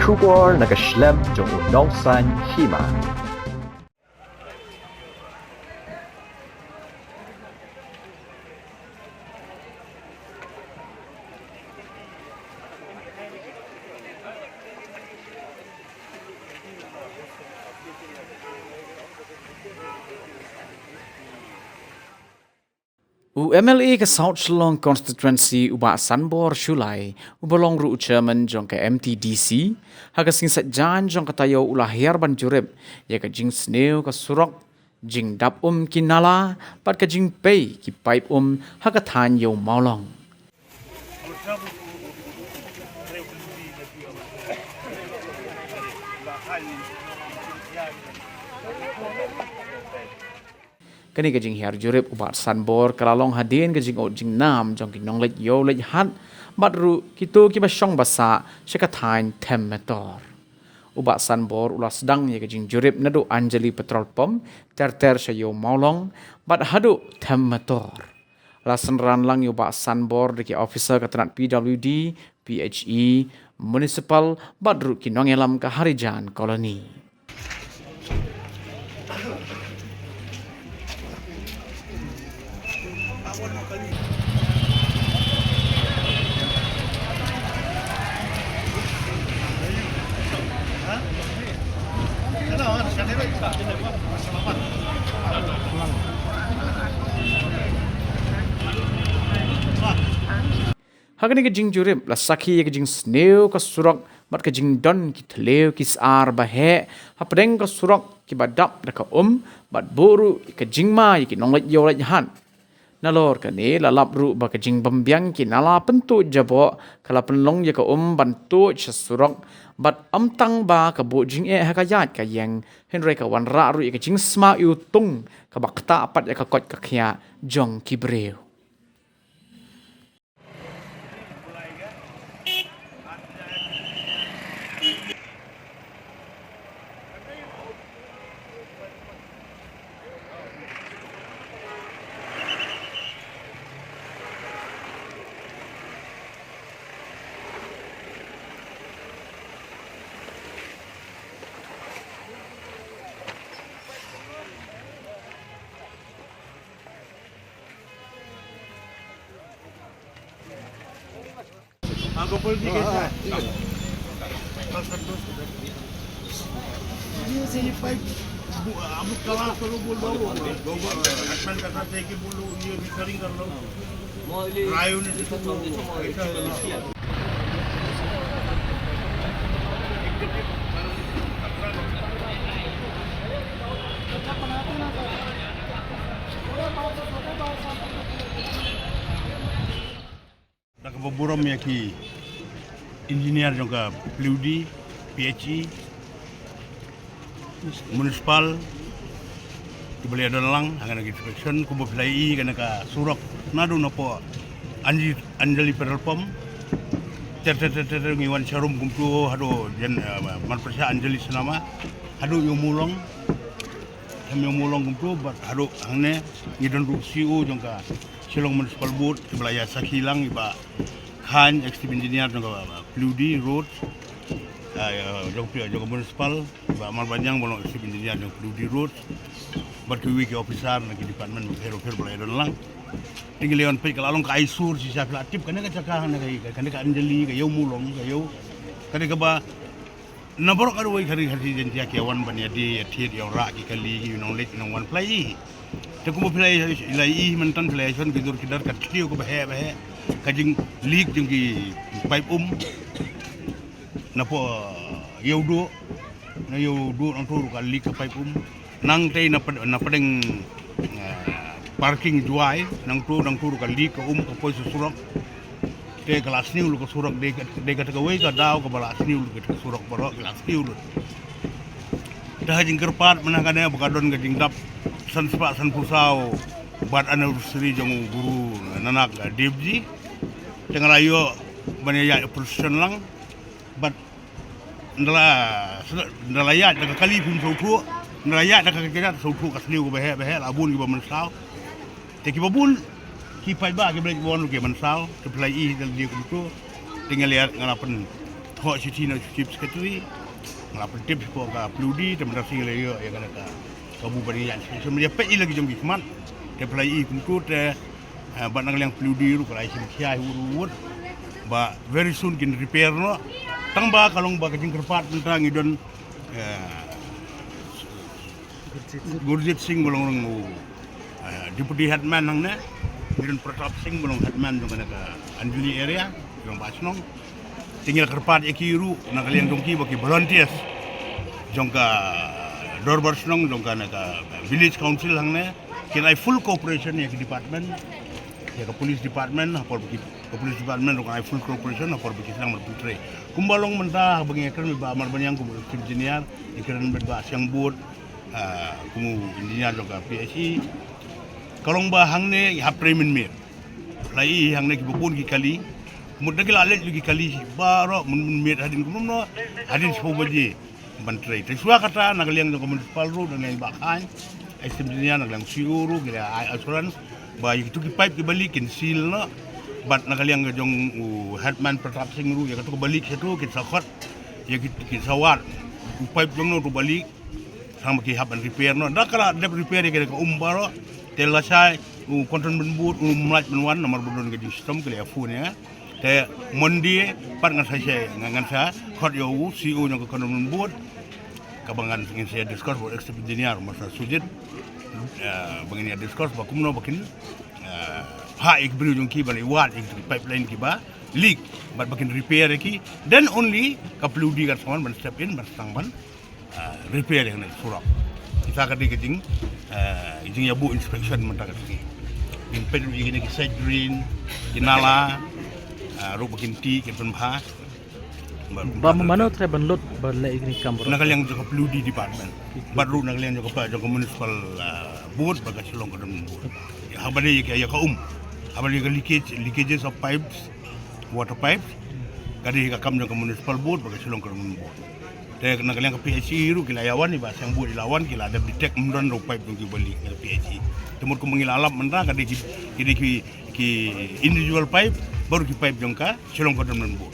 出国那个 Schlemm 中老山起嘛。UMLA ke South Shillong constituency uba Sanbor Shulai ubalong ru chairman jong ke MTDC haga singsat jan jong katayo ulah hiar ban jurib ya ke jing sneu ke surok jing dap kinala pat ke jing pei ki pipe haga than yo maulong kani ke jing hiar jurib ubat Sanbor kalalong hadin ke jing jing nam jong ki nonglet yo let hat batru kitu ki basong basa sekathain them metor ubat Sanbor ulah sedang ye ke jing jurib nadu Anjali petrol pump ter sayo maulong bat hadu them metor lasan ran lang yo ubat Sanbor de ki officer katanat PWD PHE municipal batru ki nongelam ke harijan koloni Hagani ke jing jurib la sakhi ke jing sneu ka surok bat ke jing don ki thleu ki sar bahe hapdeng ka surok ki badap da ka bat boru ke jing ma ki nonglet yo let han nalor ka ne la lap ru ba ke jing bambyang ki nala pentu jabo kala penlong ye ka bantu surok bat amtang ba ka bo jing hakayat ka yang henry ka wan ra ru ke jing sma yu tung ka bakta pat ya ka kot ka khia jong ki breu Nakababuram ya ki engineer juga PWD, PHE, municipal, dibeli ada lang, akan lagi inspection, kubu pelai, kena ka surak, nadu nopo Anjali petrol pump, ter ngiwan sharum kumpul, hado jen manpersia Anjali senama, hado yung mulong kumpul, hado angne ngidon CEO juga Shillong Municipal Board, sebelaya sakilang iba Khan, Executive Engineer juga PWD Road, juga municipal, iba Malbanyang bolong Executive Engineer juga PWD Road, berkiwi ke officer lagi department hero belaya don lang. Tinggal leon pe kalau ka aisur si siapa aktif kana ka cakahan kana ka Anjali ka yau mulong ka yau kana ka ba naborok adu wai hari jentia ke wan ban yadi yati yang ra ki kali you know let you know one play te ko play ilai mentan play son gidur kidar ka tio ko bahe ka jing league jing ki pipe napo yaudo na yaudo nang turu ka league ka pipe nang tay na padeng parking juai nang turu ka league ka ka poi susurok te kelas ni ulu ke surak de ka wei ka dau ka balas ni ulu ke surak barok kelas ni ulu dah jing kerpat menangane bakadon ka jing dap san sepak san pusau bat anniversary jong guru nanak debji tengah ayo banyak person lang bat ndala ya da kali pun sautu ndala ya da ka kira sautu ka sniu ka behe labun ki ba mensau te ki babun ki pai ba ki beli bon ke mensau te plai dal dia ku tinggal lihat ngalapan Ho city na chips ketui. Ngapel tips ko ka pludi temen sing le yo ya kana ka. Kabu bani yan. Semua pe lagi jom gikman. Te play ikut ba nang liang pludi ru kalai sim kiai urut. Ba very soon kin repair no. Tang ba kalong ba kajing kerpat tentang idon Gurjit Singh bolong deputy headman hang ne Miran Pratap Singh bolong headman jong kana ka Anjuli area jong Basnong tinggal kerpat ekiru na kalian dongki baki volunteers jong ka Dorbar Snong jong kana ka village council hang ne kinai full cooperation ya ke department ya ke police department apor baki ke police department jong full cooperation apor baki sang berputre kumbalong mentah bagi kan ba mar banyang kum engineer ikan ba siang bud kumu engineer jong ka PSI kalong ba hang ne ha premin mir lai hang ne ki bupun ki kali mudda gila alet lagi kali baro mun mir hadin kumno hadin sepo baje bantrai tesua kata nagaliang jong municipal road dan yang bakan estimnya nagaliang siuru gila assurance ba itu ki pipe ki balikin seal no bat nagaliang jong headman Pratap Singh ru ya katu balik satu ki sakot ya ki sawat pipe jong no tu balik sama ki haban repair no dak kala dep repair ke umbaro telasai konton benbut mlat benwan nomor budon ke sistem ke afu ne te mondi pat ngan sa khot yo CEO yang ke konton benbut kabangan ingin saya discuss buat ekspediniar masa sujud bangin ya discuss bakumno bakin ha ik belu jong ki bani wat ik pipeline ki ba leak but bakin repair ki then only kapludi kan saman ban step in ban stang ban repair yang surak kita kadi keting ijing ya bu inspection mentang kadi in pedu igini ki side green kinala ru bakin ti ki penbha ba mana tre ban lot ba la igni kamro nakal yang joko pludi department baru nakal yang joko municipal board baga silong ko dum board ya habade ya ka habade ka leakages of pipes water pipes kadi ka kam joko municipal board baga silong ko dum board te nakal yang ka PHC ru kilayawan ni ba sang board ilawan kila ada detect mundon ro pipe dong ki bali ka PHC temur ko mengilalap mendra kadi ki individual pipe baru ki pipe jong ka silong ko dum board